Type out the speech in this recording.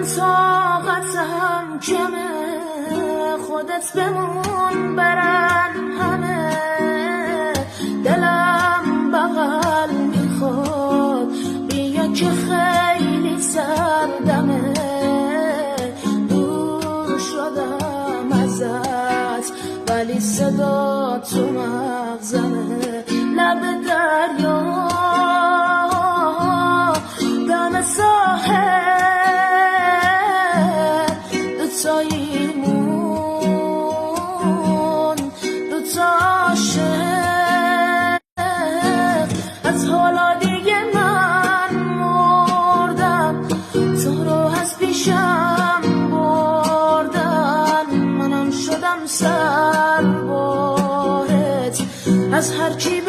من طاقتم کمه، خودت بمون برن همه. دلم بغل میخواد بیا که خیلی سردمه. دور شدم ازت ولی صدا تو مغزمه. لب دریا دم ساحل دوتاییمون دوتا عاشق. از حالا دیگه من مردم، تو رو از پیشم بردن. منم شدم سربارت، از هر کی